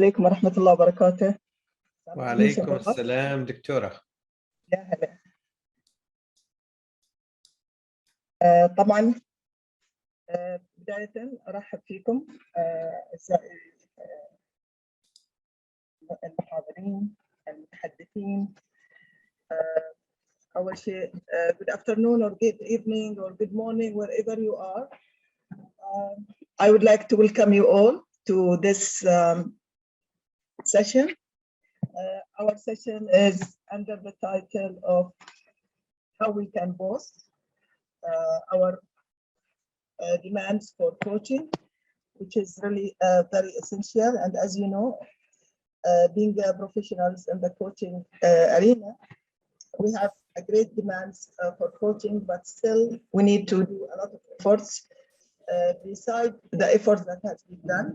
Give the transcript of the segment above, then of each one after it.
عليكم ورحمة الله وبركاته. وعليكم السلام دكتورة. يا هلا. طبعا بداية أرحب فيكم المحاضرين المتحدثين. أول شيء good afternoon or good evening or good morning wherever you are. I would like to welcome you all to this session. Our session is under the title of how we can boost our demands for coaching, which is really very essential. And as you know, being professionals in the coaching arena, we have a great demands for coaching, but still we need to do a lot of efforts. Beside the efforts that has been done,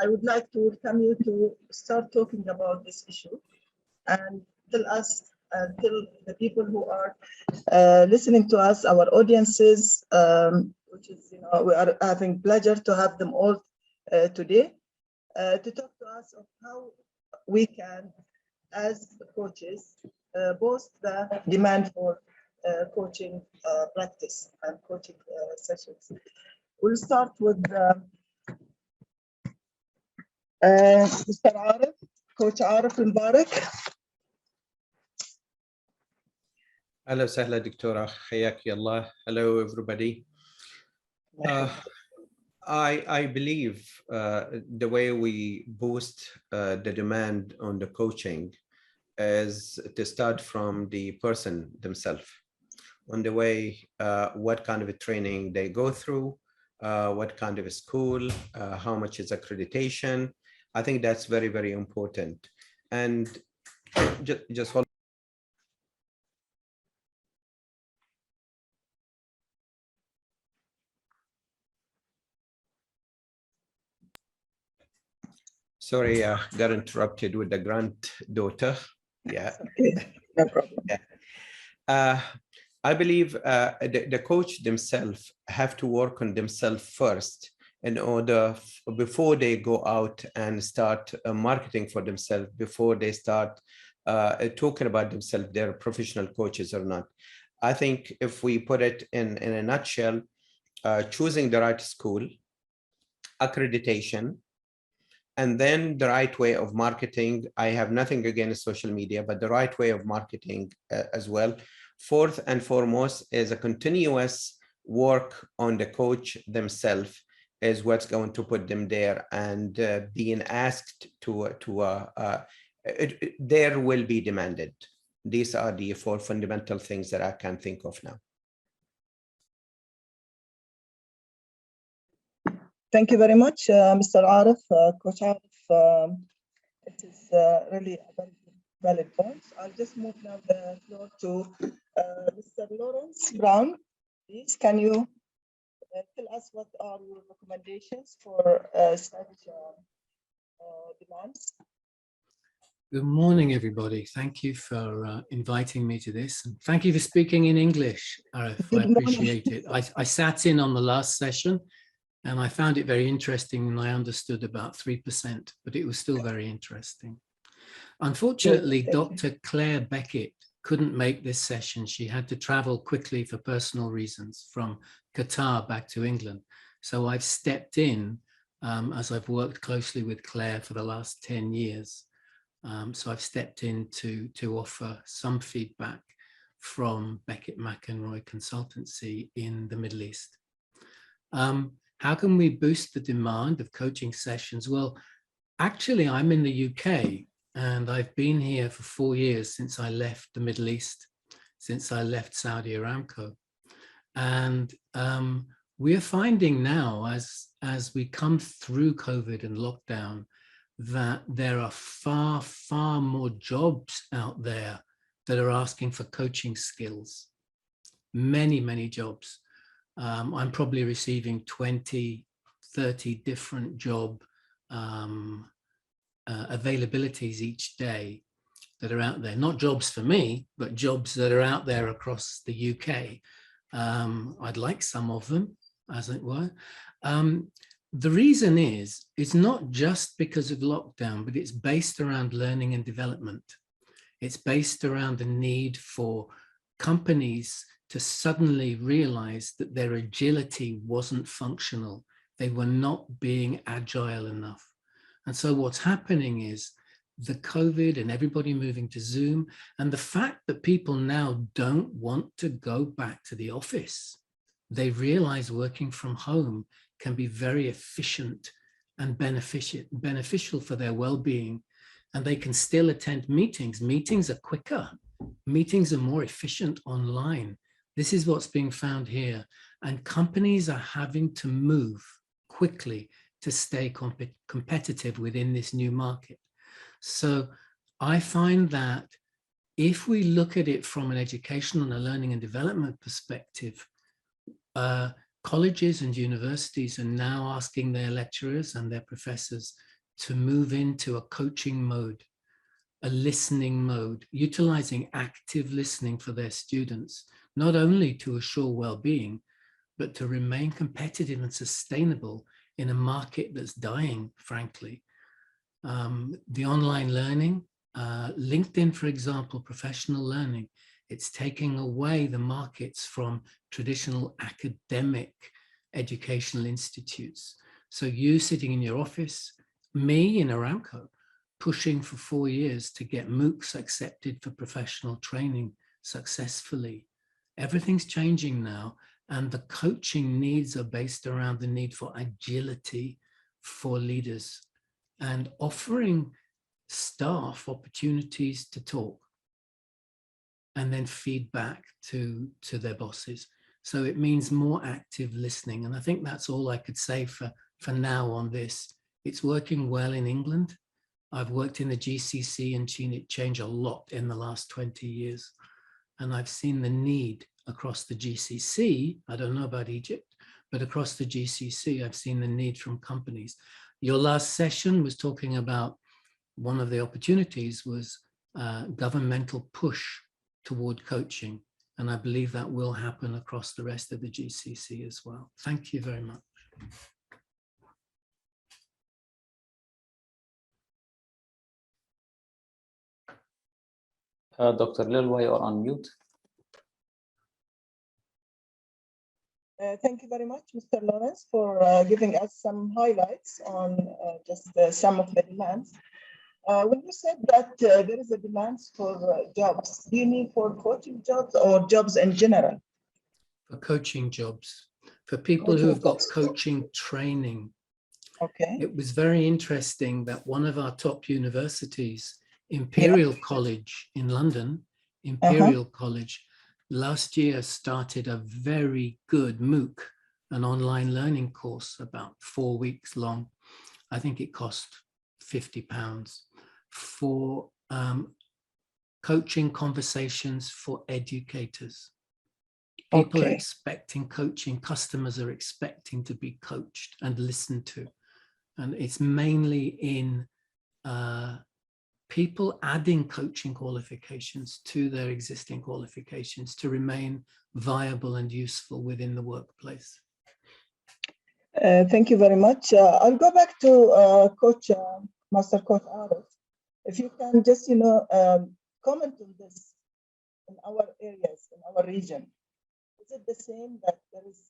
I would like to welcome you to start talking about this issue and tell us, tell the people who are listening to us, our audiences, which is, we are having pleasure to have them all today, to talk to us of how we can, as coaches, boost the demand for coaching practice and coaching sessions. We'll start with Mr. Arif, Coach Arif Mubarak. أهلا وسهلا دكتورة, حياك يا الله. Hello everybody. I believe the way we boost the demand on the coaching is to start from the person themselves, on the way what kind of a training they go through, what kind of a school, how much is accreditation. I think that's very, very important. And just hold. Sorry, got interrupted with the granddaughter. Yeah. No problem. Yeah. I believe the coach themselves have to work on themselves first in order before they go out and start marketing for themselves, before they start talking about themselves, they're professional coaches or not. I think if we put it in a nutshell, choosing the right school, accreditation, and then the right way of marketing. I have nothing against social media, but the right way of marketing as well. Fourth and foremost is a continuous work on the coach themselves is what's going to put them there, and being asked there will be demanded. These are the four fundamental things that I can think of now. Thank you very much, Mr. Arif, Coach Arif. It is really a very valid point. I'll just move now the floor to Mr. Lawrence Brown. Please, can you tell us what are your recommendations for such demands? Good morning, everybody. Thank you for inviting me to this. And thank you for speaking in English, Arif. I appreciate it. I sat in on the last session and I found it very interesting, and I understood about 3%, but it was still very interesting. Unfortunately, Dr. Claire Beckett couldn't make this session. She had to travel quickly for personal reasons from Qatar back to England. So I've stepped in as I've worked closely with Claire for the last 10 years. So I've stepped in to offer some feedback from Beckett McEnroy Consultancy in the Middle East. How can we boost the demand of coaching sessions? Well, actually, I'm in the UK and I've been here for 4 years since I left the Middle East, since I left Saudi Aramco. And we're finding now, as we come through COVID and lockdown, that there are far, far more jobs out there that are asking for coaching skills. Many, many jobs. I'm probably receiving 20, 30 different job availabilities each day that are out there. Not jobs for me, but jobs that are out there across the UK. I'd like some of them, as it were. the reason is, it's not just because of lockdown, but it's based around learning and development. It's based around the need for companies to suddenly realize that their agility wasn't functional. They were not being agile enough. And so what's happening is the COVID and everybody moving to Zoom, and the fact that people now don't want to go back to the office. They realize working from home can be very efficient and beneficial for their well-being, and they can still attend meetings. Meetings are quicker. Meetings are more efficient online. This is what's being found here. And companies are having to move quickly to stay competitive within this new market. So I find that if we look at it from an educational and a learning and development perspective, colleges and universities are now asking their lecturers and their professors to move into a coaching mode, a listening mode, utilizing active listening for their students, not only to assure well-being, but to remain competitive and sustainable in a market that's dying, frankly. The online learning, LinkedIn, for example, professional learning, it's taking away the markets from traditional academic educational institutes. So you sitting in your office, me in Aramco, pushing for 4 years to get MOOCs accepted for professional training successfully. Everything's changing now, and the coaching needs are based around the need for agility for leaders and offering staff opportunities to talk and then feedback to their bosses. So it means more active listening. And I think that's all I could say for now on this. It's working well in England. I've worked in the GCC and seen it change a lot in the last 20 years. And I've seen the need across the GCC. I don't know about Egypt, but across the GCC, I've seen the need from companies. Your last session was talking about one of the opportunities was governmental push toward coaching. And I believe that will happen across the rest of the GCC as well. Thank you very much. Dr. Lilwa, you are on mute. Thank you very much, Mr. Lawrence, for giving us some highlights on just some of the demands. When you said that there is a demand for jobs, do you mean for coaching jobs or jobs in general? For coaching jobs, for people who have got coaching training. Okay. It was very interesting that one of our top universities, Imperial College in London, Imperial College, last year started a very good MOOC, an online learning course, about 4 weeks long. I think it cost £50 for coaching conversations for educators. People are expecting coaching, customers are expecting to be coached and listened to. And it's mainly in people adding coaching qualifications to their existing qualifications to remain viable and useful within the workplace. Thank you very much. I'll go back to Master Coach Arif. If you can just, comment on this in our areas, in our region. Is it the same that there is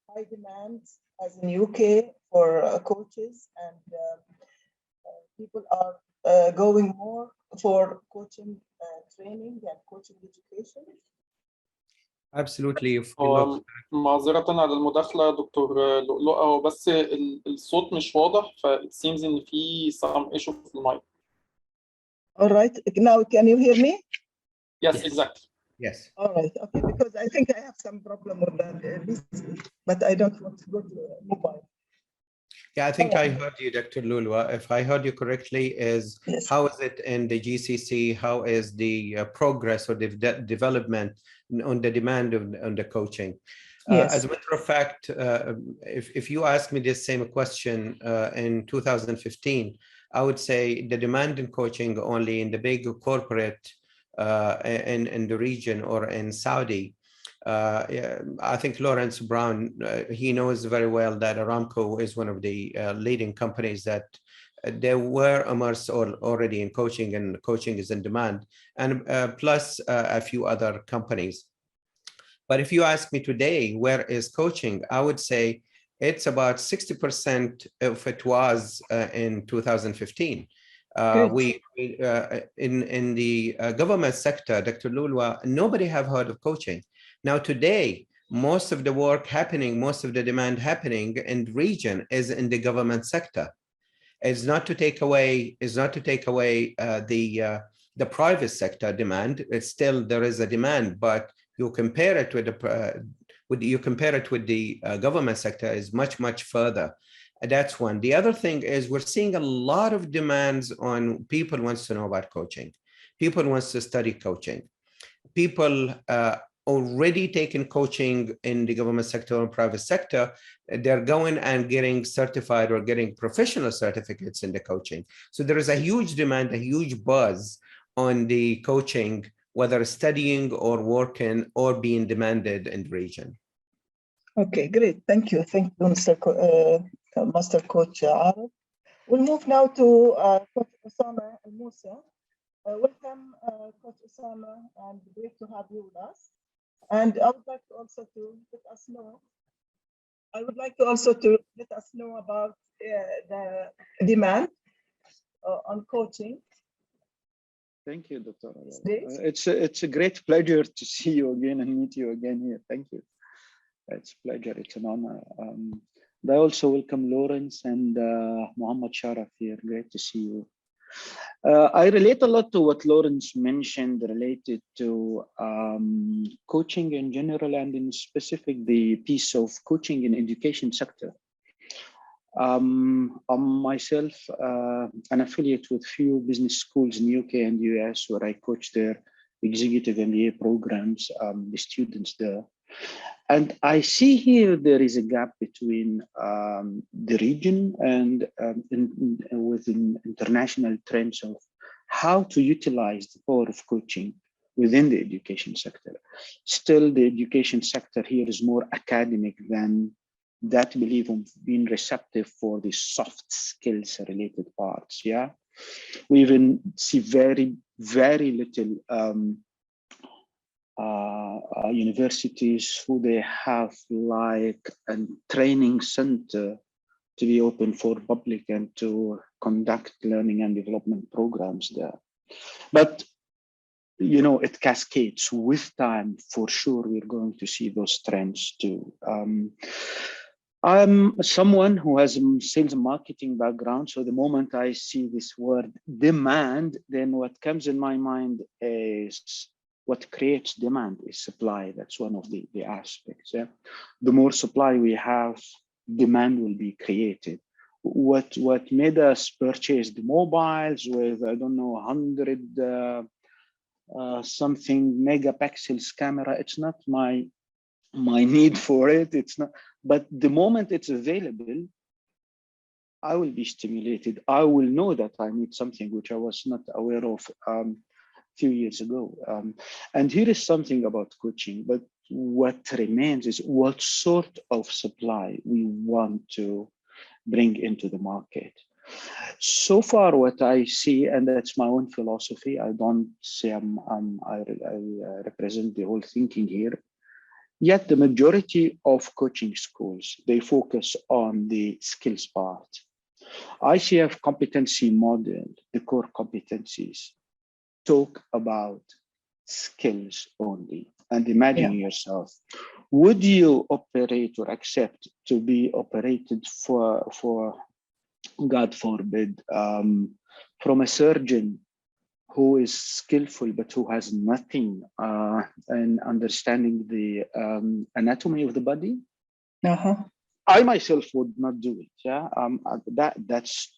high demand as in UK for coaches and people are going more for coaching training and coaching education? Absolutely. If we look... معذرة على المداخلة دكتور لؤلؤة، بس الصوت مش واضح، it seems إن في some issue في المايك. All right. Now can you hear me? Yes, exactly. Yes. All right. Okay. Because I think I have some problem with that, but I don't want to go to mobile. Yeah, I think I heard you, Dr. Lulwa. If I heard you correctly, is how is it in the GCC? How is the progress or the development on the demand on the coaching? As a matter of fact, if you ask me this same question in 2015, I would say the demand in coaching only in the big corporate in the region or in Saudi. Yeah, I think Lawrence Brown, he knows very well that Aramco is one of the leading companies that they were immersed already in coaching, and coaching is in demand, and plus a few other companies. But if you ask me today, where is coaching? I would say it's about 60% of it was in 2015. In the government sector, Dr. Lulwa, nobody have heard of coaching. Now today, most of the work happening, most of the demand happening in the region is in the government sector. It's not to take away the private sector demand. It's still, there is a demand, but you compare it with the government sector is much further. That's one. The other thing is we're seeing a lot of demands on people wants to know about coaching. People wants to study coaching. People already taking coaching in the government sector and private sector. They're going and getting certified or getting professional certificates in the coaching. So there is a huge demand, a huge buzz on the coaching, whether studying or working or being demanded in the region. Okay, great. Thank you. Thank you, Master Coach Arif. We'll move now to Coach Osama Al-Musa. Welcome, Coach Osama, and great to have you with us. And I would like to also to let us know about the demand on coaching. Thank you, Dr. It's a great pleasure to see you again and meet you again here. Thank you. It's a pleasure. It's an honor. I also welcome Lawrence and Muhammad Sharaf here. Great to see you. I relate a lot to what Lawrence mentioned related to coaching in general and in specific the piece of coaching in education sector. I'm myself an affiliate with few business schools in UK and US where I coach their executive MBA programs, the students there. And I see here there is a gap between the region and within international trends of how to utilize the power of coaching within the education sector. Still, the education sector here is more academic than that belief of being receptive for the soft skills related parts. Yeah, we even see very little universities who they have like a training center to be open for public and to conduct learning and development programs there. But you know, it cascades with time. For sure, we're going to see those trends too. I'm someone who has a sales and marketing background. So the moment I see this word demand, then what comes in my mind is what creates demand is supply. That's one of the aspects. Yeah? The more supply we have, demand will be created. What made us purchase the mobiles with, I don't know, 100 something megapixels camera? It's not my need for it. It's not. But the moment it's available, I will be stimulated. I will know that I need something which I was not aware of few years ago. And here is something about coaching, but what remains is what sort of supply we want to bring into the market. So far, what I see, and that's my own philosophy, I don't say I represent the whole thinking here, yet the majority of coaching schools, they focus on the skills part. ICF competency model, the core competencies, talk about skills only. And imagine yourself, would you operate or accept to be operated for God forbid, from a surgeon who is skillful but who has nothing in understanding the anatomy of the body? I myself would not do it. Yeah, that's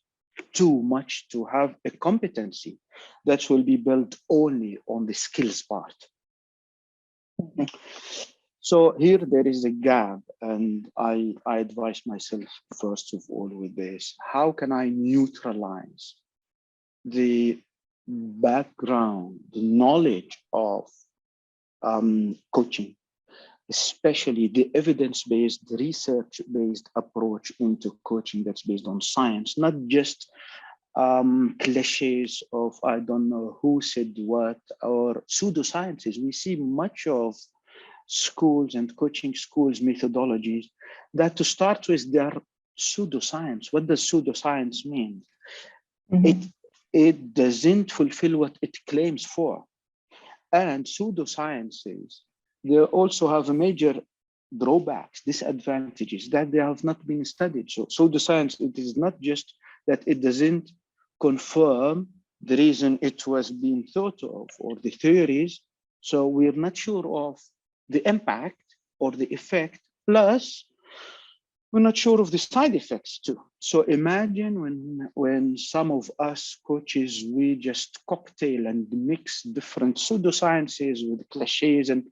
too much to have a competency that will be built only on the skills part. So here there is a gap, and I advise myself first of all with this: how can I neutralize the background, the knowledge of coaching, especially the evidence-based, research-based approach into coaching that's based on science, not just cliches of I don't know who said what or pseudosciences. We see much of schools and coaching schools methodologies that, to start with, they're pseudoscience. What does pseudoscience mean? It doesn't fulfill what it claims for. And pseudosciences, they also have a major drawbacks, disadvantages, that they have not been studied. So pseudoscience, it is not just that it doesn't confirm the reason it was being thought of or the theories. So we're not sure of the impact or the effect, plus we're not sure of the side effects too. So imagine when some of us coaches, we just cocktail and mix different pseudosciences with cliches, and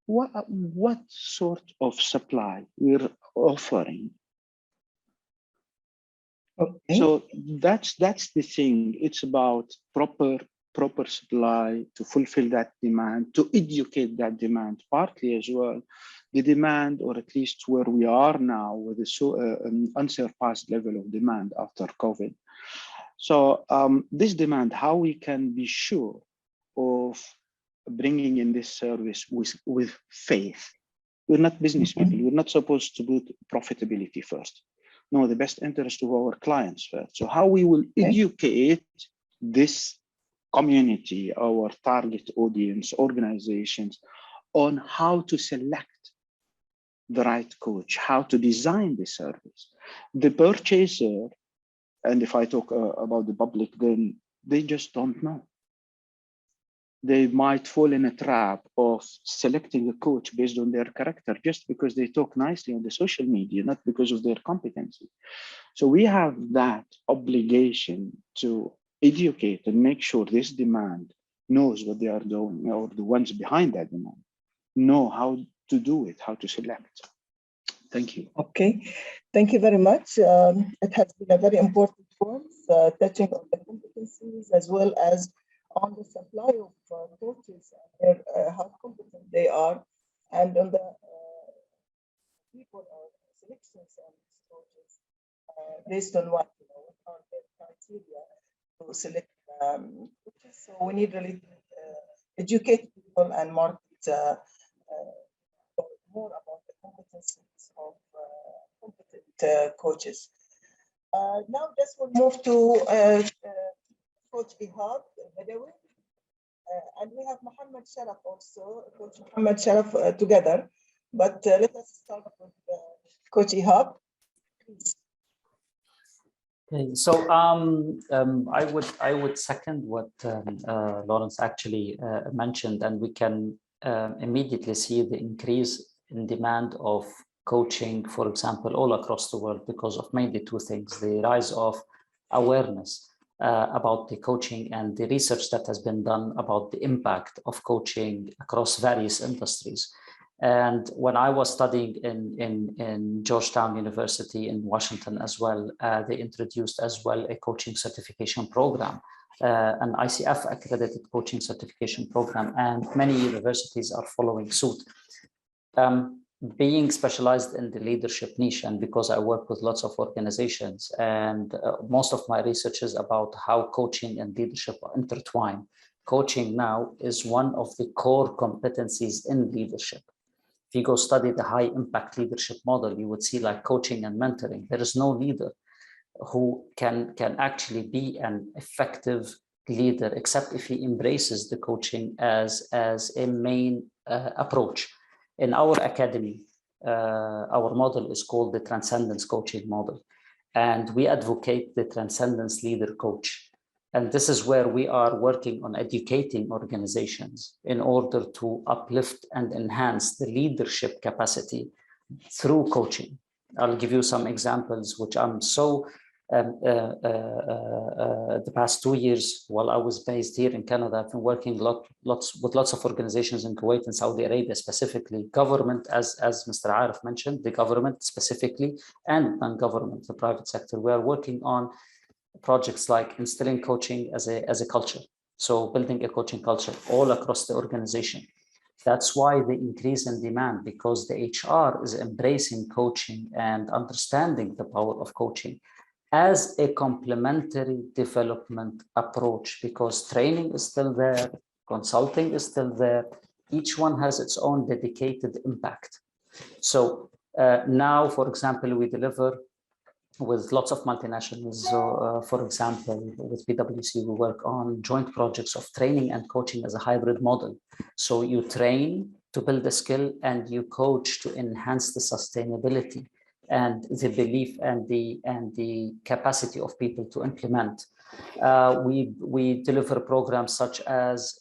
what sort of supply we're offering. Okay. So that's the thing. It's about proper supply to fulfill that demand, to educate that demand, partly as well. The demand, or at least where we are now, with an unsurpassed level of demand after COVID. So this demand, how we can be sure of bringing in this service with faith. We're not business people. We're not supposed to put profitability first. No, the best interest of our clients first. So how we will educate this community, our target audience, organizations, on how to select the right coach, how to design the service. The purchaser, and if I talk about the public, then they just don't know. They might fall in a trap of selecting a coach based on their character, just because they talk nicely on the social media, not because of their competency. So we have that obligation to educate and make sure this demand knows what they are doing, or the ones behind that demand know how to do it, how to select. Thank you. Okay, thank you very much. It has been a very important course, touching on the competencies as well as on the supply of coaches, and how competent they are, and on the people or selections of these coaches based on what are their criteria to select coaches. So we need really educate people and market more about the competencies of competent coaches. Now, just we'll move to Coach Ihab Badawi, and we have Mohammed Sharaf also, Coach Mohammed Sharaf together. But let us start with Coach Ihab, please. Okay, so I would second what Lawrence actually mentioned, and we can immediately see the increase in demand of coaching, for example, all across the world, because of mainly two things: the rise of awareness about the coaching and the research that has been done about the impact of coaching across various industries. And when I was studying in Georgetown University in Washington as well, they introduced as well a coaching certification program, an ICF accredited coaching certification program, and many universities are following suit. Being specialized in the leadership niche, and because I work with lots of organizations, and most of my research is about how coaching and leadership are intertwined. Coaching now is one of the core competencies in leadership. If you go study the high impact leadership model, you would see like coaching and mentoring. There is no leader who can actually be an effective leader except if he embraces the coaching as a main approach. In our academy, our model is called the Transcendence coaching model, and we advocate the Transcendence leader coach. And this is where we are working on educating organizations in order to uplift and enhance the leadership capacity through coaching. I'll give you some examples, which I'm so the past 2 years while I was based here in Canada, I've been working with lots of organizations in Kuwait and Saudi Arabia, specifically government, as Mr. Arif mentioned, the government specifically, and non-government, the private sector. We are working on projects like instilling coaching as a culture. So building a coaching culture all across the organization, That's why the increase in demand, because the HR is embracing coaching and understanding the power of coaching as a complementary development approach, because training is still there, consulting is still there. Each one has its own dedicated impact. So now, for example, we deliver with lots of multinationals. So, for example, with PwC, we work on joint projects of training and coaching as a hybrid model. So you train to build a skill and you coach to enhance the sustainability and the belief and the capacity of people to implement. We deliver programs such as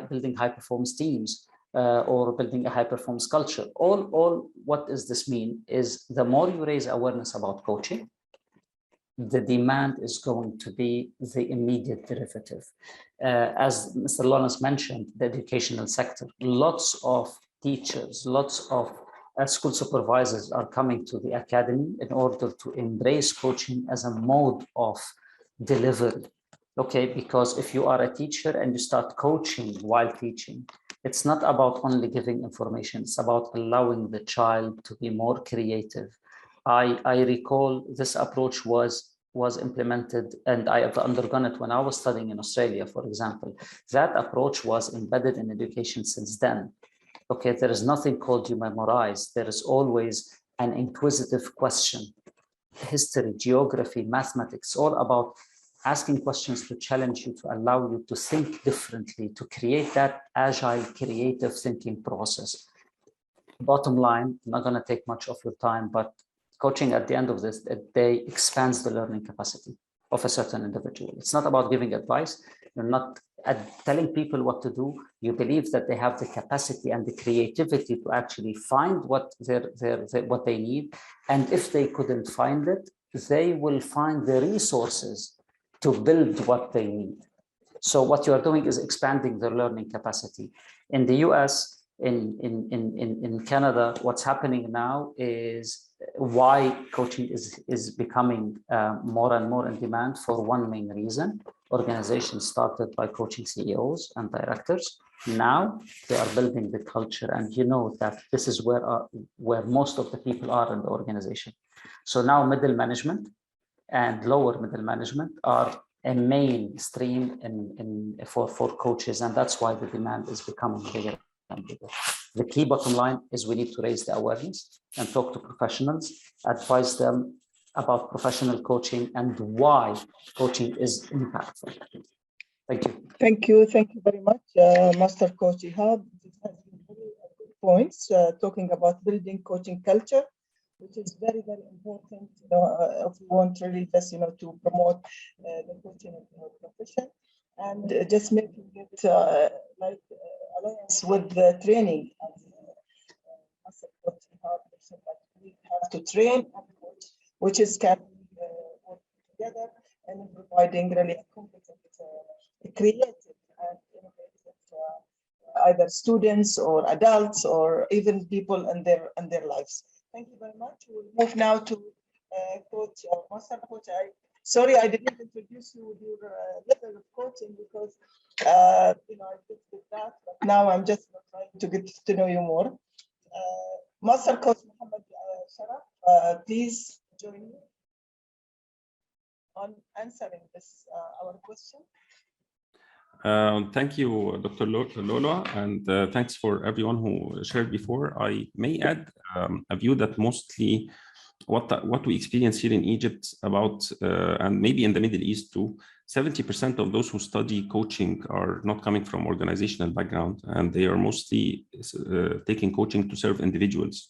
building high performance teams, or building a high performance culture. All what does this mean is the more you raise awareness about coaching, the demand is going to be the immediate derivative. As Mr. Lawrence mentioned, the educational sector, lots of teachers, lots of school supervisors are coming to the academy in order to embrace coaching as a mode of delivery. Okay, because if you are a teacher and you start coaching while teaching, it's not about only giving information, it's about allowing the child to be more creative. I recall this approach was implemented, and I have undergone it when I was studying in Australia, for example. That approach was embedded in education since then. Okay, there is nothing called you memorize. There is always an inquisitive question. History, geography, mathematics, all about asking questions to challenge you, to allow you to think differently, to create that agile, creative thinking process. Bottom line, I'm not going to take much of your time, but coaching at the end of this day expands the learning capacity of a certain individual. It's not about giving advice. You're not telling people what to do. You believe that they have the capacity and the creativity to actually find what they need. And if they couldn't find it, they will find the resources to build what they need. So what you are doing is expanding their learning capacity. In the US, in Canada, what's happening now is why coaching is becoming more and more in demand for one main reason. Organizations started by coaching CEOs and directors. Now they are building the culture, and you know that this is where most of the people are in the organization. So now middle management and lower middle management are a mainstream for coaches, and that's why the demand is becoming bigger and bigger. The key bottom line is we need to raise the awareness and talk to professionals, advise them about professional coaching and why coaching is impactful. Thank you. Thank you very much, Master Coach Ihab. This has been very good points, talking about building coaching culture, which is very, very important, if we want really just, to promote the coaching profession, and just making it like alliance with the training. As Coach Ihab mentioned, that we have to train and coach, which is can work together and providing really a competent, creative and innovative either students or adults or even people in their lives. Thank you very much. We'll move now to Coach Master Coach. Sorry, I didn't introduce you with your level of coaching because I just did that, but now I'm just trying to get to know you more. Master Coach Muhammad Sharaf, please join me on answering this our question. Thank you, Dr. Lola, and thanks for everyone who shared before. I may add a view that mostly what we experience here in Egypt about, and maybe in the Middle East too, 70% of those who study coaching are not coming from organizational background, and they are mostly taking coaching to serve individuals.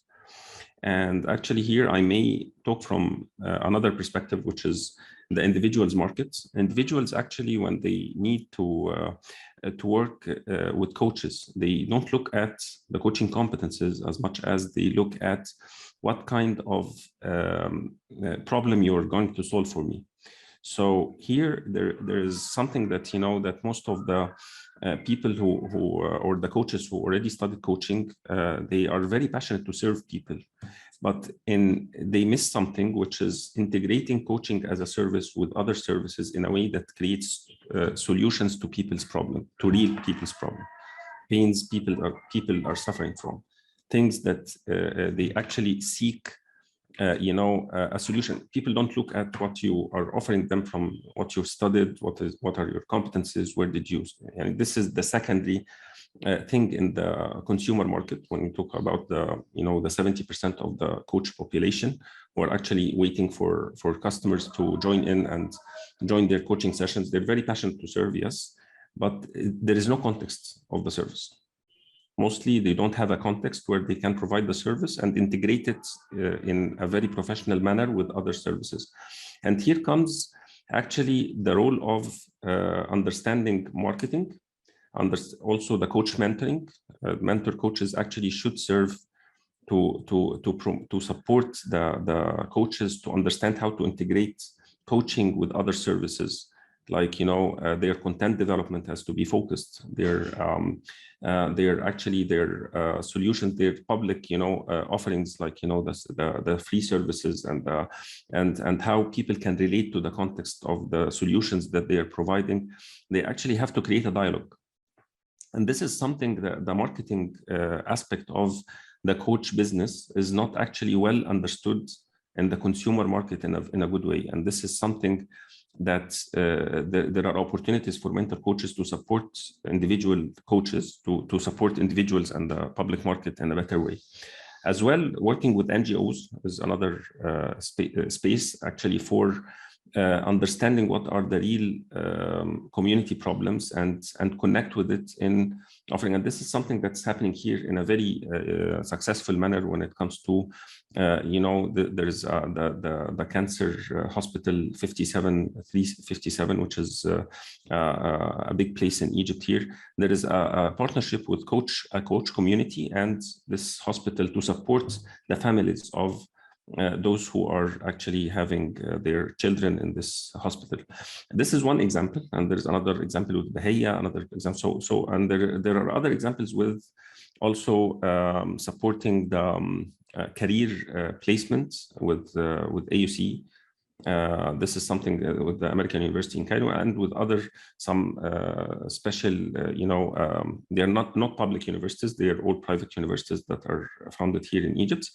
And actually here I may talk from another perspective, which is the individuals market. Individuals actually, when they need to work with coaches, they don't look at the coaching competences as much as they look at what kind of problem you're going to solve for me. So here there is something that, that most of the people or the coaches who already studied coaching, they are very passionate to serve people, but they miss something, which is integrating coaching as a service with other services in a way that creates solutions to people's problem, to real people's problem. pains people are suffering from, things that they actually seek a solution. People don't look at what you are offering them from what you've studied, what are your competencies, where did you, and this is the secondary thing in the consumer market. When we talk about the 70% of the coach population who are actually waiting for customers to join in and join their coaching sessions, they're very passionate to serve, yes, but there is no context of the service. Mostly they don't have a context where they can provide the service and integrate it in a very professional manner with other services. And here comes actually the role of understanding marketing, also the coach mentoring. Mentor coaches actually should serve to support the coaches to understand how to integrate coaching with other services. Like, their content development has to be focused. Their solutions, their public, offerings, like, the free services and how people can relate to the context of the solutions that they are providing. They actually have to create a dialogue. And this is something that the marketing aspect of the coach business is not actually well understood in the consumer market in a good way. And this is something that there are opportunities for mentor coaches to support individual coaches, to support individuals and the public market in a better way. As well, working with NGOs is another space actually for understanding what are the real community problems and connect with it in offering. And this is something that's happening here in a very successful manner when it comes to, there is the cancer hospital 357, which is a big place in Egypt here. There is a partnership with a coach community and this hospital to support the families of those who are actually having their children in this hospital. This is one example, and there's another example with Bahia, another example. And there are other examples with also supporting the career placement with AUC. This is something with the American University in Cairo and with some special, they are not public universities, they are all private universities that are founded here in Egypt.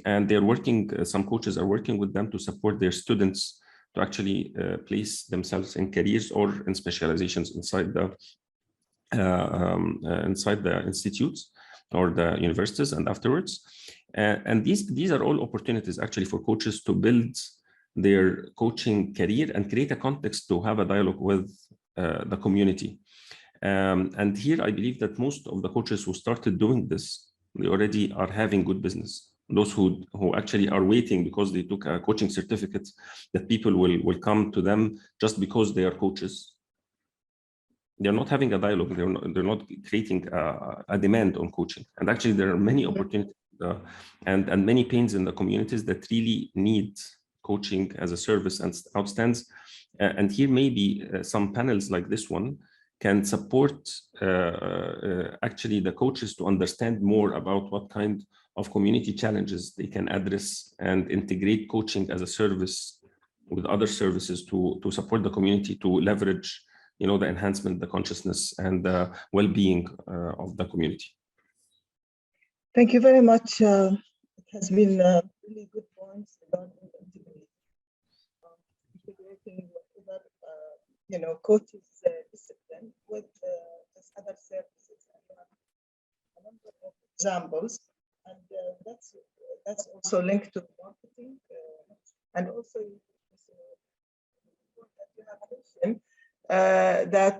And they're working, some coaches are working with them to support their students to actually place themselves in careers or in specializations inside the institutes or the universities and afterwards. And these are all opportunities actually for coaches to build their coaching career and create a context to have a dialogue with the community. And here I believe that most of the coaches who started doing this, they already are having good business. Those who actually are waiting because they took a coaching certificate, that people will come to them just because they are coaches. They're not having a dialogue. They're not creating a demand on coaching. And actually there are many opportunities and many pains in the communities that really need coaching as a service and outstands. And here maybe some panels like this one can support actually the coaches to understand more about what kind of community challenges they can address and integrate coaching as a service with other services to support the community to leverage, the enhancement, the consciousness and the well-being of the community. Thank you very much. It has been really good points regarding integrating whatever coaches discipline with this other services. I have a number of examples, and that's also linked to marketing, and also you have mentioned that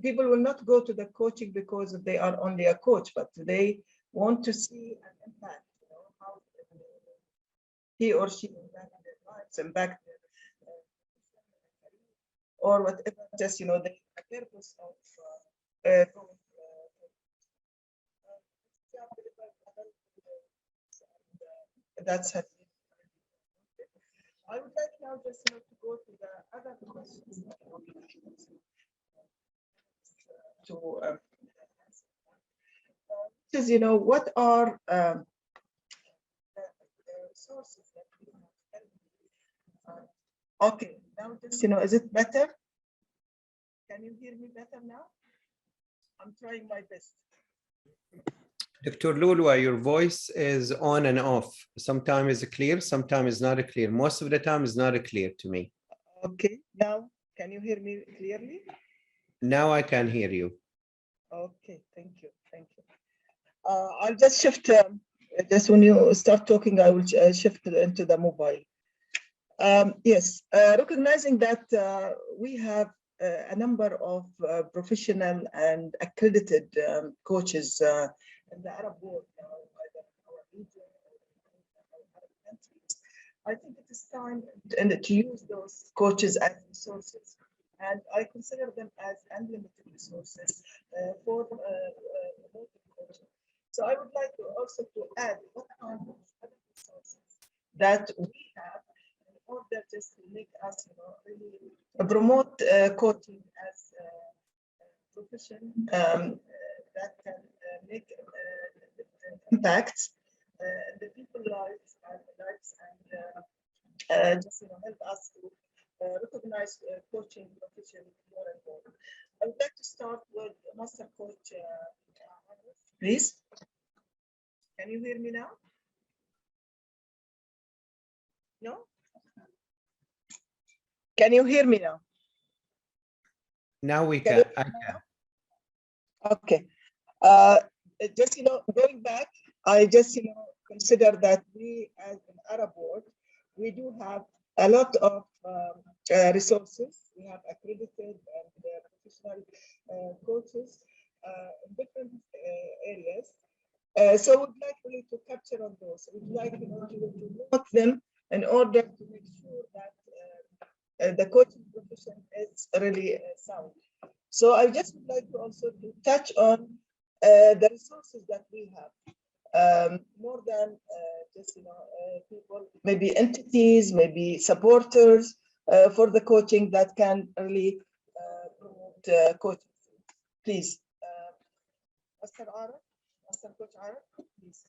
people will not go to the coaching because they are only a coach, but they want to see an impact, how he or she impact their lives, impact their or whatever, just the purpose of that's it. I would like now just to go to the other questions which is, what are the sources that we have? Okay, now just, is it better? Can you hear me better now? I'm trying my best. Dr. Lulua, your voice is on and off. Sometimes it's clear, sometimes it's not clear. Most of the time it's not clear to me. Okay, now can you hear me clearly? Now I can hear you. Okay, thank you, thank you. I'll just shift, just when you start talking, I will shift into the mobile. Yes, recognizing that we have a number of professional and accredited coaches in the Arab world, either our region or Arab countries. I think it is time to use those coaches as resources, and I consider them as unlimited resources for promoting coaching. So I would like to also add what kind of other resources that we have in order just to make us, really promote coaching as a profession that can make impacts in the people's lives and just help us to recognize coaching profession more and more. I would like to start with Master Coach, please. Can you hear me now? No? Can you hear me now? Now we Can can. you- I can. Okay. Just, going back, I just, consider that we as an Arab world, we do have a lot of resources. We have accredited and professional coaches in different areas. So we'd like really to capture on those. We'd like to promote them in order to make sure that the coaching profession is really sound. So I just would like to also to touch on the resources that we have, more than just people, maybe entities, maybe supporters for the coaching that can really promote coaching. Please, Master Coach Arab, please.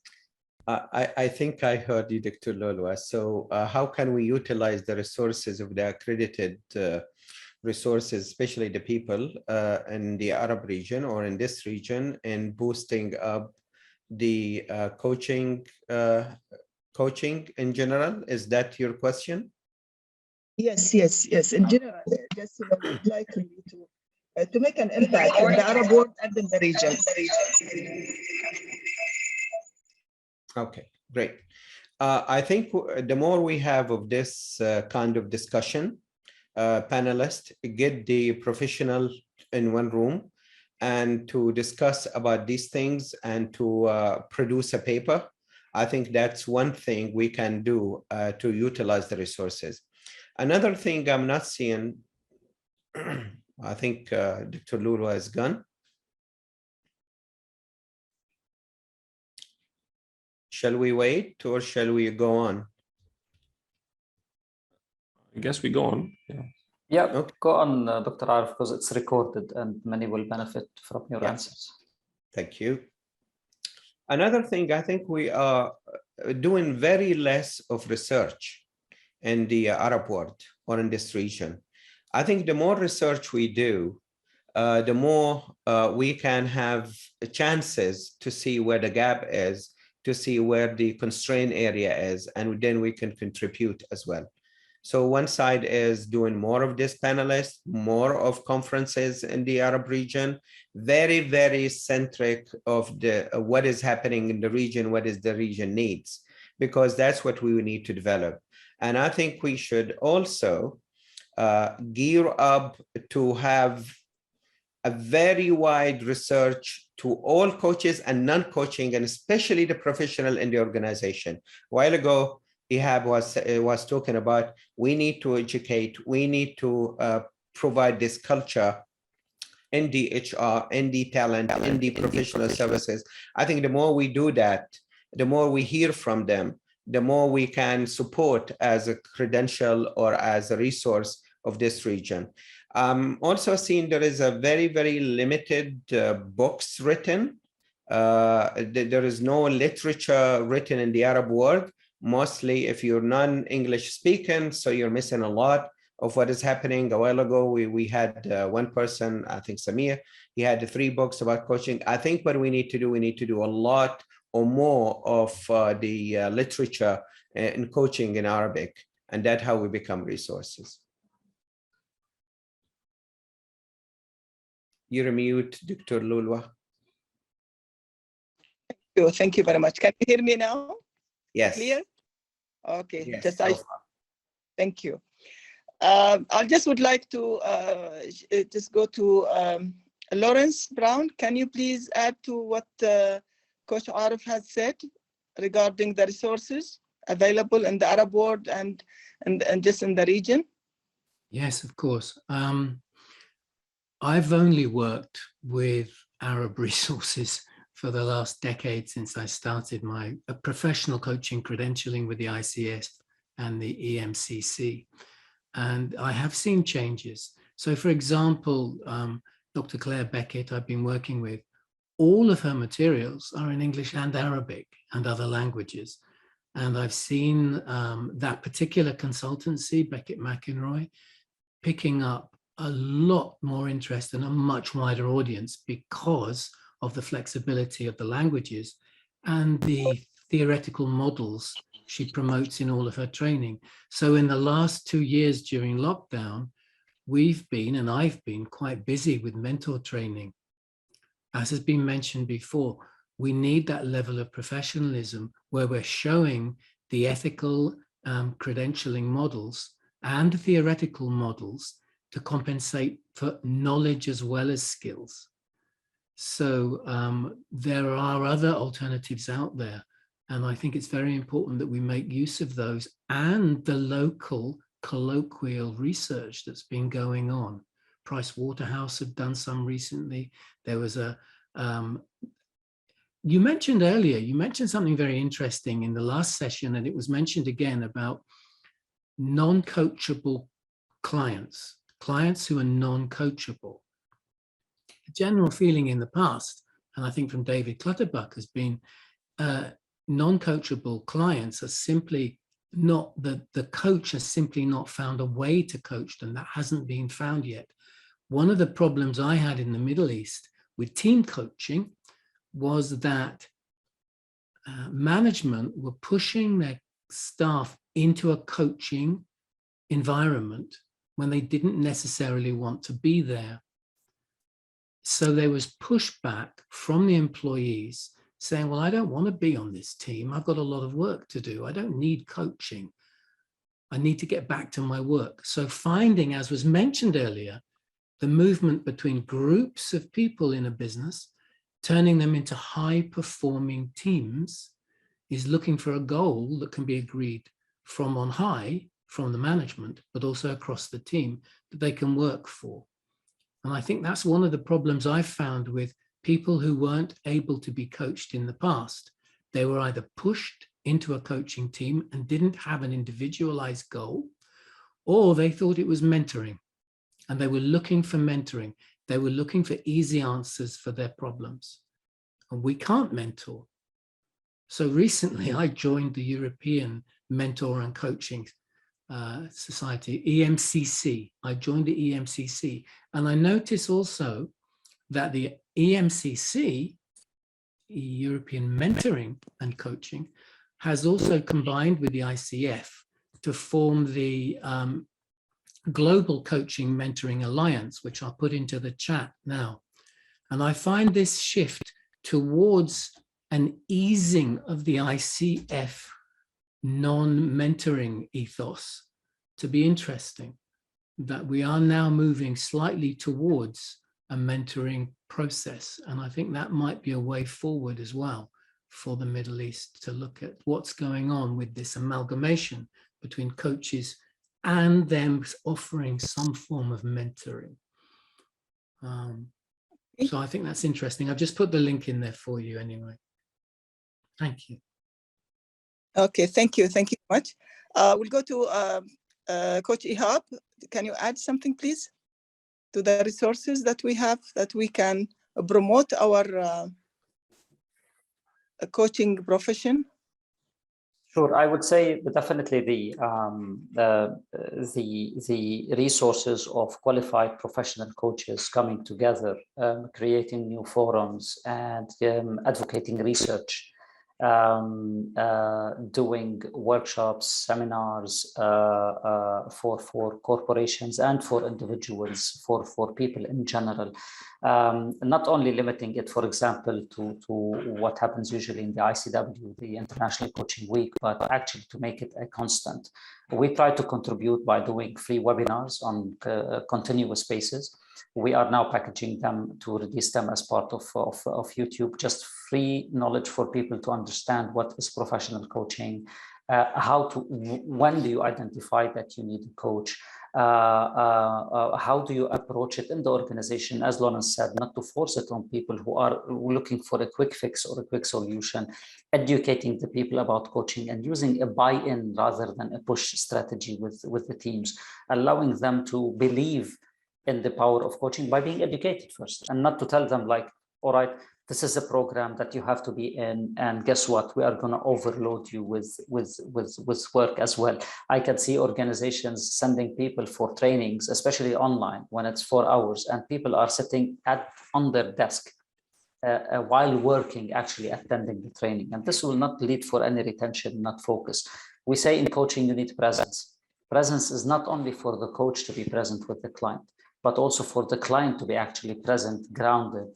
I think I heard you, Dr. Lulua. So how can we utilize the resources of the accredited resources, especially the people in the Arab region or in this region, in boosting up the coaching in general? Is that your question? Yes. In general, just would like to make an impact in the Arab world and in the region. Okay, great. I think the more we have of this kind of discussion, panelists, get the professional in one room and to discuss about these things and to produce a paper. I think that's one thing we can do to utilize the resources. Another thing I'm not seeing, I think Dr. Lulua is gone. Shall we wait or shall we go on? I guess we go on. Yeah. Yeah, Okay. go on, Dr. Arif, because it's recorded and many will benefit from your answers. Thank you. Another thing, I think we are doing very less of research in the Arab world or in this region. I think the more research we do, the more we can have chances to see where the gap is, to see where the constraint area is, and then we can contribute as well. So one side is doing more of this panelists, more of conferences in the Arab region, very, very centric of the what is happening in the region, what is the region needs, because that's what we need to develop. And I think we should also gear up to have a very wide research to all coaches and non-coaching, and especially the professional in the organization. A while ago, Ihab was talking about, we need to educate, we need to provide this culture in the HR, in the talent, in the professional services. I think the more we do that, the more we hear from them, the more we can support as a credential or as a resource of this region. Also seeing there is a very, very limited books written. There is no literature written in the Arab world. Mostly if you're non-English speaking, so you're missing a lot of what is happening. A while ago, we had one person, I think Samir, he had 3 books about coaching. I think what we need to do a lot or more of the literature in coaching in Arabic, and that's how we become resources. You're mute, Dr. Lulwa. Thank you very much. Can you hear me now? Yes. Clear? Okay. Yes. Thank you. I just would like to just go to Lawrence Brown. Can you please add to what Coach Arif has said regarding the resources available in the Arab world and just in the region? Yes, of course. I've only worked with Arab resources for the last decade since I started my professional coaching credentialing with the ICS and the EMCC. And I have seen changes. So for example, Dr. Claire Beckett, I've been working with, all of her materials are in English and Arabic and other languages. And I've seen that particular consultancy, Beckett McInroy, picking up a lot more interest and a much wider audience because of the flexibility of the languages and the theoretical models she promotes in all of her training. So in the last 2 years during lockdown, we've been, and I've been, quite busy with mentor training. As has been mentioned before, we need that level of professionalism where we're showing the ethical credentialing models and theoretical models to compensate for knowledge as well as skills. So there are other alternatives out there. And I think it's very important that we make use of those and the local colloquial research that's been going on. Price Waterhouse have done some recently. There was you mentioned earlier, you mentioned something very interesting in the last session, and it was mentioned again about non-coachable clients, clients who are non-coachable. The general feeling in the past, and I think from David Clutterbuck, has been non-coachable clients are simply not, the coach has simply not found a way to coach them. That hasn't been found yet. One of the problems I had in the Middle East with team coaching was that management were pushing their staff into a coaching environment when they didn't necessarily want to be there. So there was pushback from the employees saying, well, I don't want to be on this team. I've got a lot of work to do. I don't need coaching. I need to get back to my work. So finding, as was mentioned earlier, the movement between groups of people in a business, turning them into high-performing teams, is looking for a goal that can be agreed from on high, from the management, but also across the team that they can work for. And I think that's one of the problems I've found with people who weren't able to be coached in the past. They were either pushed into a coaching team and didn't have an individualized goal, or they thought it was mentoring and they were looking for mentoring. They were looking for easy answers for their problems. And we can't mentor. So recently I joined the European Mentor and Coaching Society, EMCC. I joined the EMCC, and I notice also that the EMCC, European Mentoring and Coaching, has also combined with the ICF to form the Global Coaching Mentoring Alliance, which I'll put into the chat now. And I find this shift towards an easing of the ICF non-mentoring ethos to be interesting, that we are now moving slightly towards a mentoring process. And I think that might be a way forward as well for the Middle East, to look at what's going on with this amalgamation between coaches and them offering some form of mentoring. So I think that's interesting. I've just put the link in there for you anyway. Thank you. Okay, thank you. Thank you so much. We'll go to Coach Ihab. Can you add something, please, to the resources that we have that we can promote our coaching profession? Sure, I would say definitely the resources of qualified professional coaches coming together, creating new forums, and advocating research, doing workshops, seminars for corporations and for individuals, for people in general. Not only limiting it, for example, to what happens usually in the ICW, the International Coaching Week, but actually to make it a constant. We try to contribute by doing free webinars on continuous basis. We are now packaging them to release them as part of YouTube, just free knowledge for people to understand what is professional coaching, when do you identify that you need a coach, how do you approach it in the organization, as Lawrence said, not to force it on people who are looking for a quick fix or a quick solution, educating the people about coaching and using a buy-in rather than a push strategy with the teams, allowing them to believe in the power of coaching by being educated first, and not to tell them like, all right, this is a program that you have to be in, and guess what, we are going to overload you with work as well. I can see organizations sending people for trainings, especially online, when it's 4 hours and people are sitting on their desk while working, actually attending the training, and this will not lead for any retention, not focus. We say in coaching you need presence. Presence is not only for the coach to be present with the client, but also for the client to be actually present, grounded,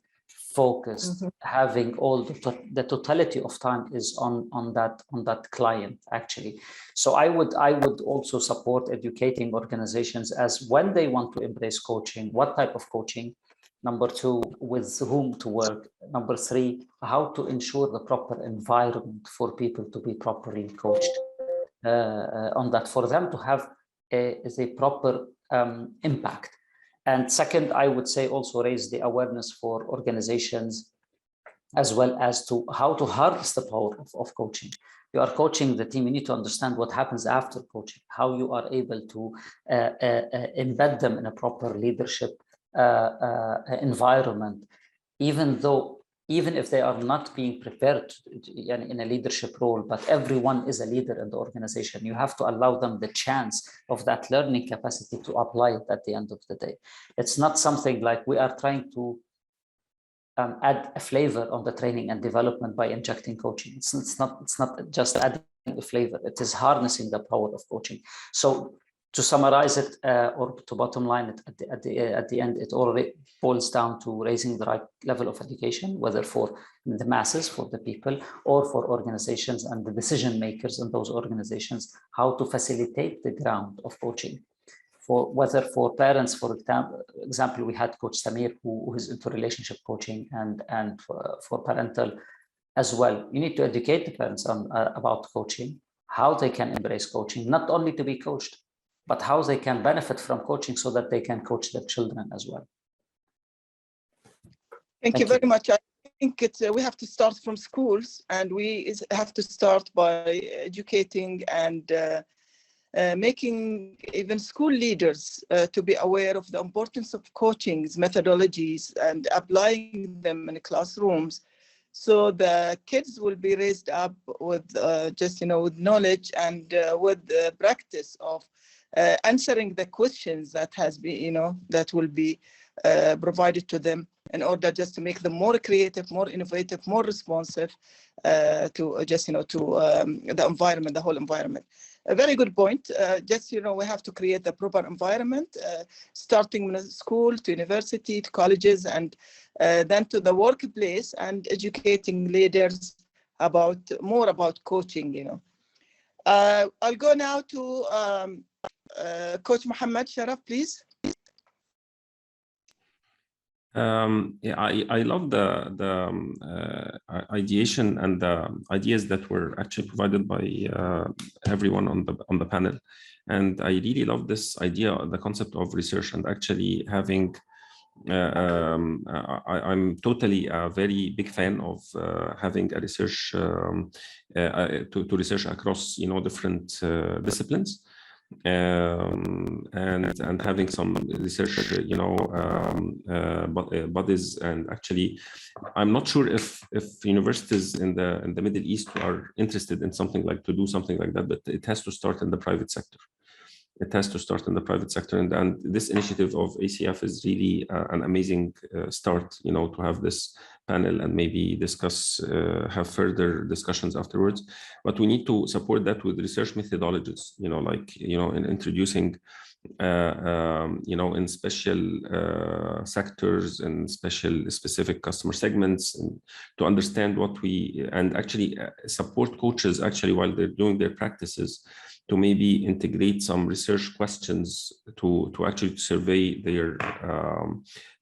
focused, having all the totality of time is on that client actually. So I would also support educating organizations as when they want to embrace coaching, what type of coaching, number 2, with whom to work, number 3, how to ensure the proper environment for people to be properly coached on that, for them to have a proper impact. And second, I would say also raise the awareness for organizations as well as to how to harness the power of coaching. You are coaching the team, you need to understand what happens after coaching, how you are able to embed them in a proper leadership environment, even if they are not being prepared in a leadership role, but everyone is a leader in the organization. You have to allow them the chance of that learning capacity to apply it at the end of the day. It's not something like we are trying to add a flavor on the training and development by injecting coaching. It's not just adding a flavor, it is harnessing the power of coaching. So to summarize it, or to bottom line it at the end, it already boils down to raising the right level of education, whether for the masses, for the people, or for organizations and the decision makers in those organizations, how to facilitate the ground of coaching. For whether for parents, for example, we had Coach Samir, who is into relationship coaching, and for parental as well. You need to educate the parents about coaching, how they can embrace coaching, not only to be coached, but how they can benefit from coaching so that they can coach their children as well. Thank you very much. I think we have to start from schools, and we have to start by educating and making even school leaders to be aware of the importance of coaching's methodologies and applying them in classrooms, so the kids will be raised up with with knowledge and with the practice of answering the questions that has been, that will be provided to them in order just to make them more creative, more innovative, more responsive to the environment, the whole environment. A very good point. We have to create the proper environment, starting from school to university to colleges, and then to the workplace, and educating leaders more about coaching. I'll go now to Coach Mohammed Sharaf, please. I love the ideation and the ideas that were actually provided by everyone on the panel, and I really love this idea, the concept of research, and actually having. I'm totally a very big fan of having a research to research across different disciplines. and having some research, bodies. And actually, I'm not sure if universities in the Middle East are interested in something like to do something like that, but it has to start in the private sector. It has to start in the private sector, and this initiative of ACF is really an amazing start, to have this panel and maybe discuss, have further discussions afterwards. But we need to support that with research methodologies, in introducing, in special sectors and specific customer segments, and to understand what and actually support coaches actually while they're doing their practices, to maybe integrate some research questions to actually survey their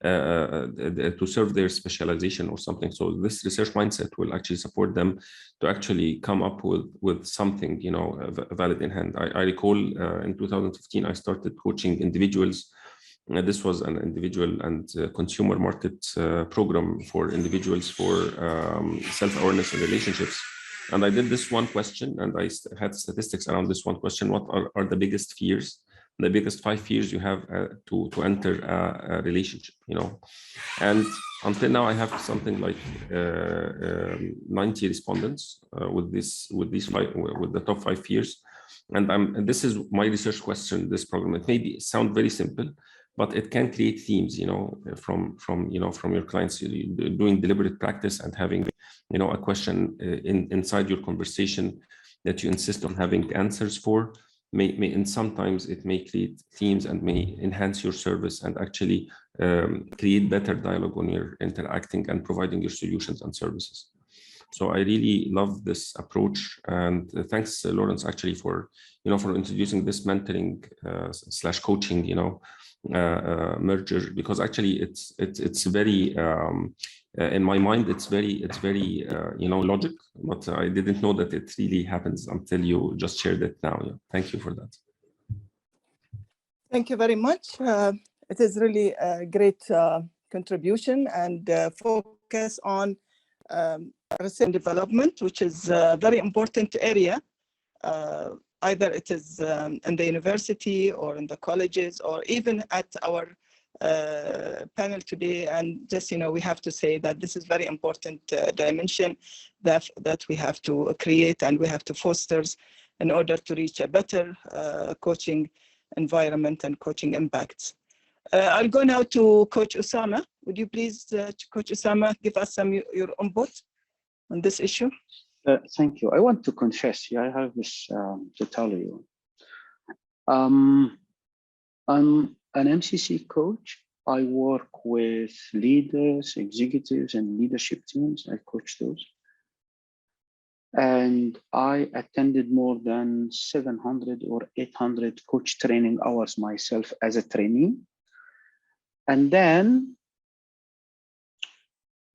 to serve their specialization or something. So this research mindset will actually support them to actually come up with something, valid in hand. I recall in 2015 I started coaching individuals. This was an individual and consumer market program for individuals for self-awareness and relationships. And I did this one question, and I had statistics around this one question. What are the biggest fears, the biggest 5 fears you have to enter a relationship, And until now, I have something like 90 respondents with the top 5 fears. And this is my research question, this program. It may sound very simple, but it can create themes, from your clients, doing deliberate practice and having, a question inside your conversation that you insist on having answers for, and sometimes it may create themes and may enhance your service and actually create better dialogue when you're interacting and providing your solutions and services. So I really love this approach, and thanks, Lawrence, actually for introducing this mentoring / coaching, merger, because actually it's very in my mind it's very logic, but I didn't know that it really happens until you just shared it now. Thank you for that. Thank you very much. It is really a great contribution and focus on research and development, which is a very important area. Either it is in the university or in the colleges or even at our panel today. And just, we have to say that this is very important dimension that we have to create and we have to foster in order to reach a better coaching environment and coaching impacts. I'll go now to Coach Osama. Would you please, Coach Osama, give us your input on this issue? Thank you. I want to confess, I have this to tell you. I'm an MCC coach. I work with leaders, executives, and leadership teams. I coach those. And I attended more than 700 or 800 coach training hours myself as a trainee. And then,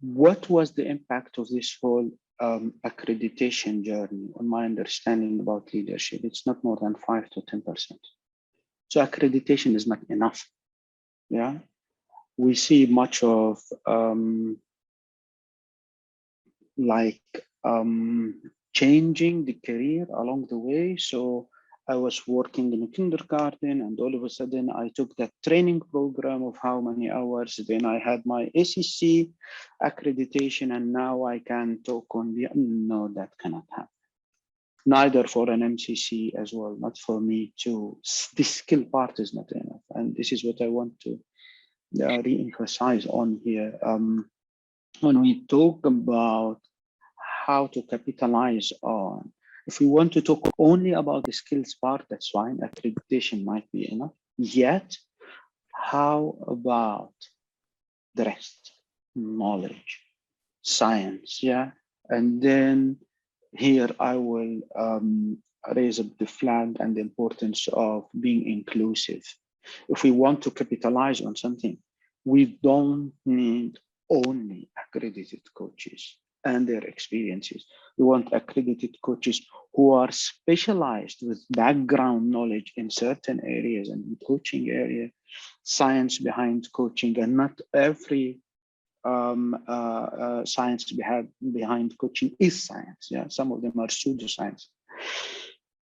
what was the impact of this whole accreditation journey on my understanding about leadership? It's not more than 5 to 10%. So accreditation is not enough. Yeah, we see much of changing the career along the way. So I was working in a kindergarten, and all of a sudden I took that training program of how many hours. Then I had my ACC accreditation, and now I can talk on the, no, that cannot happen. Neither for an MCC as well, not for me too. The skill part is not enough. And this is what I want to re-emphasize on here. When we talk about how to capitalize on, if we want to talk only about the skills part, that's fine. Accreditation might be enough. Yet, how about the rest? Knowledge, science, yeah? And then here I will raise up the flag and the importance of being inclusive. If we want to capitalize on something, we don't need only accredited coaches and their experiences. We want accredited coaches who are specialized with background knowledge in certain areas and in coaching area, science behind coaching, and not every science behind coaching is science. Yeah, some of them are pseudoscience.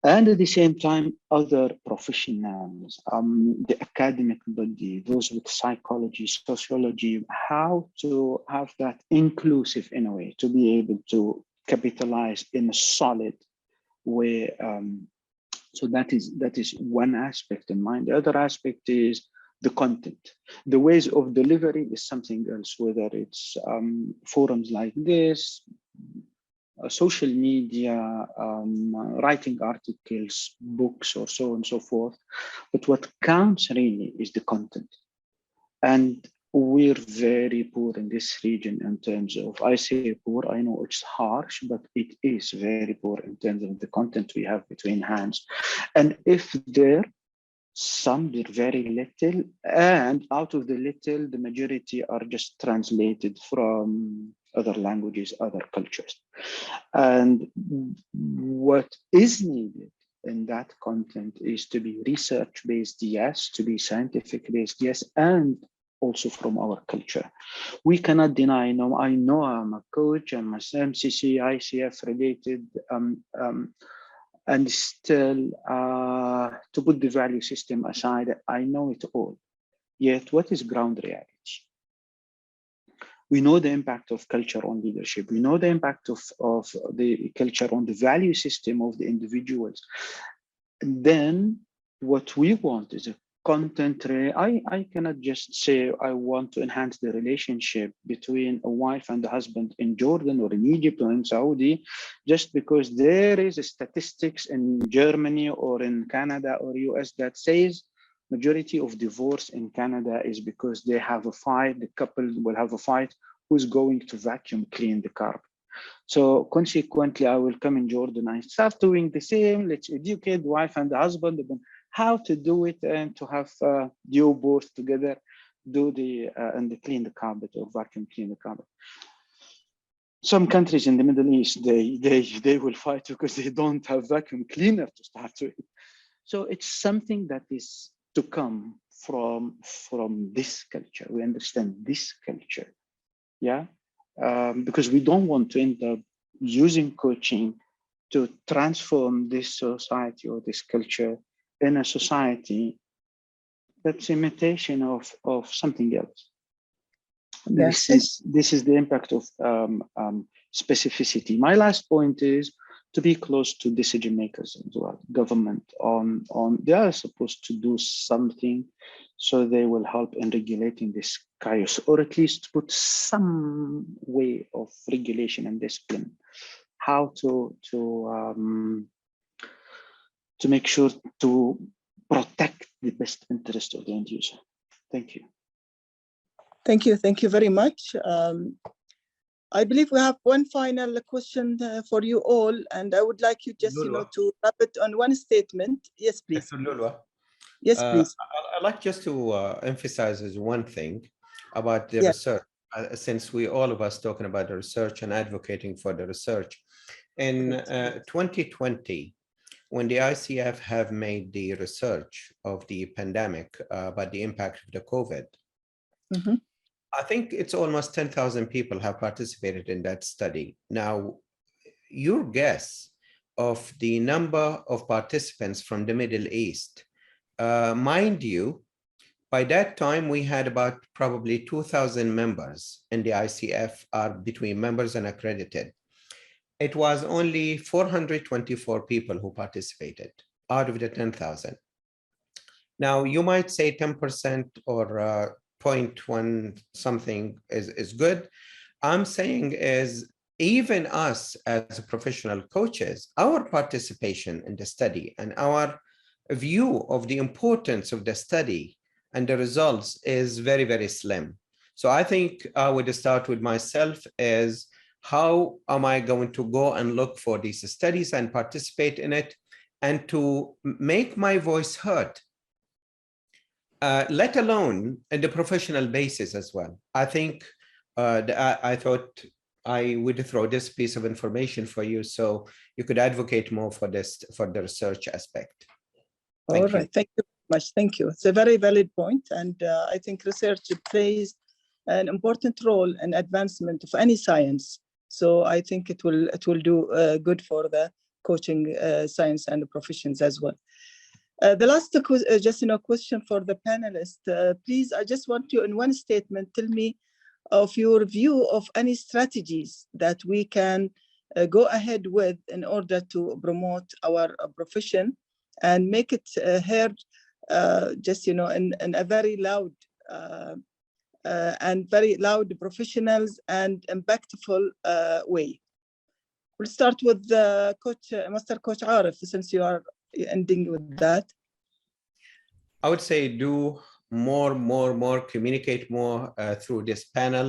And at the same time, other professionals, the academic body, those with psychology, sociology, how to have that inclusive in a way, to be able to capitalize in a solid way. So that is one aspect in mind. The other aspect is the content. The ways of delivery is something else, whether it's forums like this, social media, writing articles, books, or so on and so forth. But what counts really is the content. And we're very poor in this region in terms of, I say poor, I know it's harsh, but it is very poor in terms of the content we have between hands. And if they're very little, and out of the little, the majority are just translated from other languages, other cultures. And what is needed in that content is to be research-based, yes, to be scientific-based, yes, and also from our culture. We cannot deny, no, I know I'm a coach, I'm a MCC, ICF related, and still to put the value system aside, I know it all. Yet what is ground reality? We know the impact of culture on leadership. We know the impact of the culture on the value system of the individuals. And then what we want is a content. I cannot just say I want to enhance the relationship between a wife and a husband in Jordan or in Egypt or in Saudi, just because there is a statistics in Germany or in Canada or US that says majority of divorce in Canada is because they have a fight, the couple will have a fight, who's going to vacuum clean the carpet. So consequently, I will come in Jordan and start doing the same. Let's educate the wife and the husband on how to do it and to have you both together do the and clean the carpet or vacuum clean the carpet. Some countries in the Middle East, they will fight because they don't have vacuum cleaner to start with. So it's something that is to come from this culture. We understand this culture, yeah, because we don't want to end up using coaching to transform this society or this culture in a society that's imitation of something else. Yes. This is the impact of specificity. My last point is to be close to decision makers as well, government on they are supposed to do something, so they will help in regulating this chaos, or at least put some way of regulation and discipline, how to make sure to protect the best interest of the end user. Thank you. Thank you. Thank you very much. I believe we have one final question for you all, and I would like you just, to wrap it on one statement. Yes, please. Yes, please. I'd like just to emphasize one thing about the research, since we all of us talking about the research and advocating for the research. In 2020, when the ICF have made the research of the pandemic about the impact of the COVID, I think it's almost 10,000 people have participated in that study. Now, your guess of the number of participants from the Middle East, mind you, by that time, we had about probably 2,000 members in the ICF are between members and accredited. It was only 424 people who participated out of the 10,000. Now, you might say 10% or 0.1 something is good. I'm saying is even us as professional coaches, our participation in the study and our view of the importance of the study and the results is very, very slim. So I think I would start with myself as how am I going to go and look for these studies and participate in it and to make my voice heard, let alone in the professional basis as well. I think I thought I would throw this piece of information for you so you could advocate more for this, for the research aspect. All right, thank you very much. Thank you. It's a very valid point, and I think research plays an important role in advancement of any science. So I think it will do good for the coaching science and professions as well. The last question for the panelists. Please, I just want you in one statement, tell me of your view of any strategies that we can go ahead with in order to promote our profession and make it heard in a very loud and very loud professionals and impactful way. We'll start with Master Coach Arif, since you are ending with that. I would say do more, communicate more through this panel,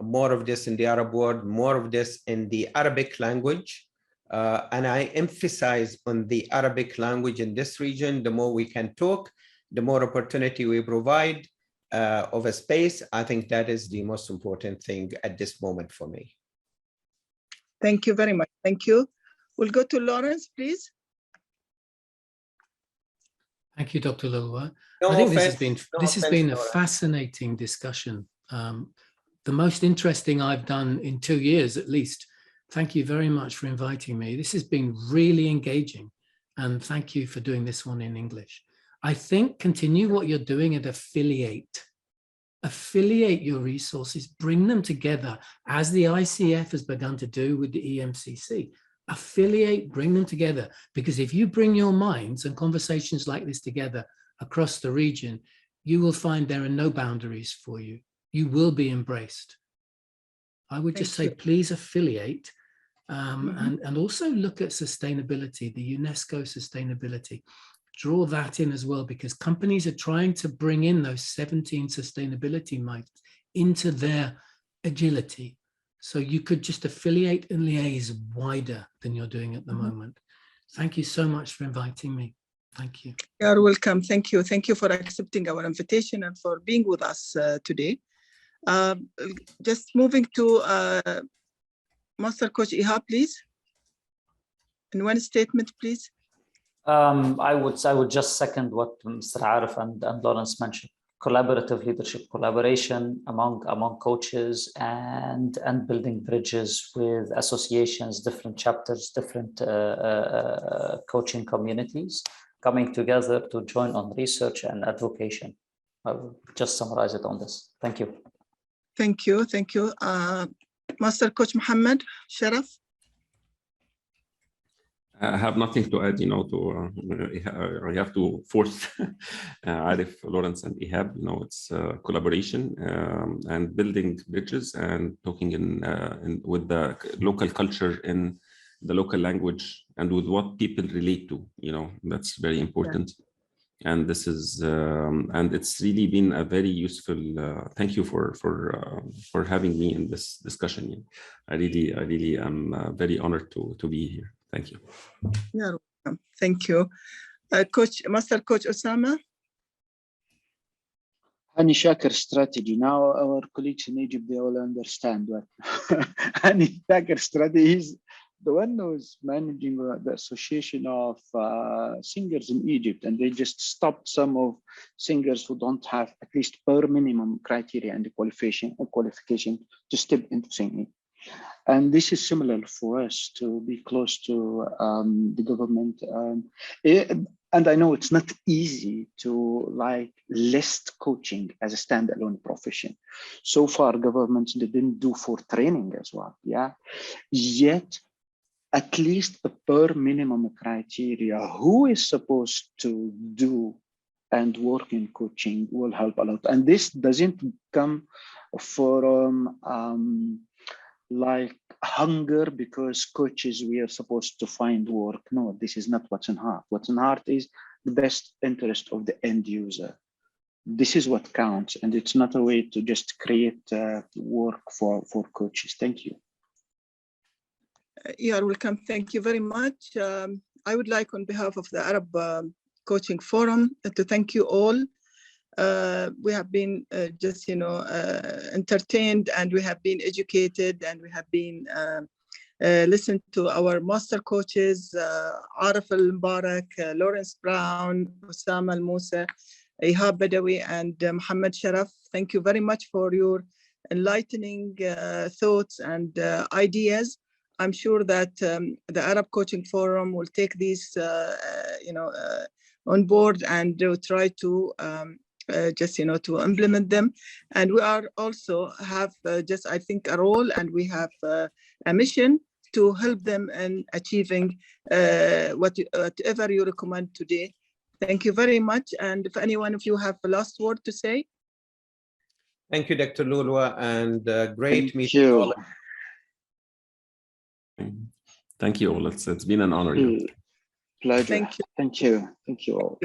more of this in the Arab world, more of this in the Arabic language. And I emphasize on the Arabic language in this region. The more we can talk, the more opportunity we provide of a space. I think that is the most important thing at this moment for me. Thank you very much. Thank you. We'll go to Lawrence, please. Thank you, Dr. Lulwa. No I think offense, this has been a Laura. fascinating discussion. The most interesting I've done in 2 years at least. Thank you very much for inviting me. This has been really engaging, and thank you for doing this one in English. I think continue what you're doing and affiliate your resources, bring them together as the ICF has begun to do with the EMCC. Affiliate, bring them together, because if you bring your minds and conversations like this together across the region, you will find there are no boundaries for you. You will be embraced. I would just say, please affiliate and also look at sustainability, the UNESCO sustainability. Draw that in as well, because companies are trying to bring in those 17 sustainability mites into their agility. So you could just affiliate and liaise wider than you're doing at the moment. Thank you so much for inviting me. Thank you. You're welcome. Thank you. Thank you for accepting our invitation and for being with us today. Just moving to Master Coach Ihab, please. In one statement, please. I would just second what Mr. Arif and Lawrence mentioned. Collaborative leadership, collaboration among coaches, and building bridges with associations, different chapters, different coaching communities coming together to join on research and advocacy. I will just summarize it on this. Thank you. Thank you. Thank you. Master Coach Mohammed Sharaf. I have nothing to add, I have to force Arif, Lawrence, and Ihab, it's collaboration and building bridges and talking with the local culture in the local language and with what people relate to, that's very important. Yeah. And this is, and it's really been a very useful, thank you for having me in this discussion. I really am very honored to be here. Thank you. You're welcome. Thank you. Master Coach Osama. Hani Shaker strategy. Now our colleagues in Egypt, they all understand what Hani Shaker strategy is. The one who's managing the association of singers in Egypt, and they just stopped some of singers who don't have at least per minimum criteria and the qualification to step into singing. And this is similar for us to be close to the government. And I know it's not easy to list coaching as a standalone profession. So far, governments didn't do for training as well. Yeah. Yet, at least a per minimum criteria, who is supposed to do and work in coaching will help a lot. And this doesn't come from hunger because coaches, we are supposed to find work. No, this is not what's in heart. What's in heart is the best interest of the end user. This is what counts, and it's not a way to just create work for coaches. Thank you. You are welcome. Thank you very much. I would like, on behalf of the Arab Coaching Forum, to thank you all. We have been entertained, and we have been educated, and we have been listened to our master coaches, Arif Al-Mubarak, Lawrence Brown, Osama Al-Musa, Ihab Badawi, and Mohammed Sharaf. Thank you very much for your enlightening thoughts and ideas. I'm sure that the Arab Coaching Forum will take these, on board, and they will try to to implement them. And we are also have I think a role, and we have a mission to help them in achieving whatever you recommend today. Thank you very much. And if any one of you have a last word to say. Thank you, Dr. Lulwa, and great Thank meeting you. all of you. Thank you all. It's been an honor. Yeah. Pleasure. Thank you. Thank you. Thank you all.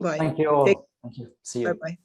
Bye. Thank you all. Thank you. See you. Bye-bye.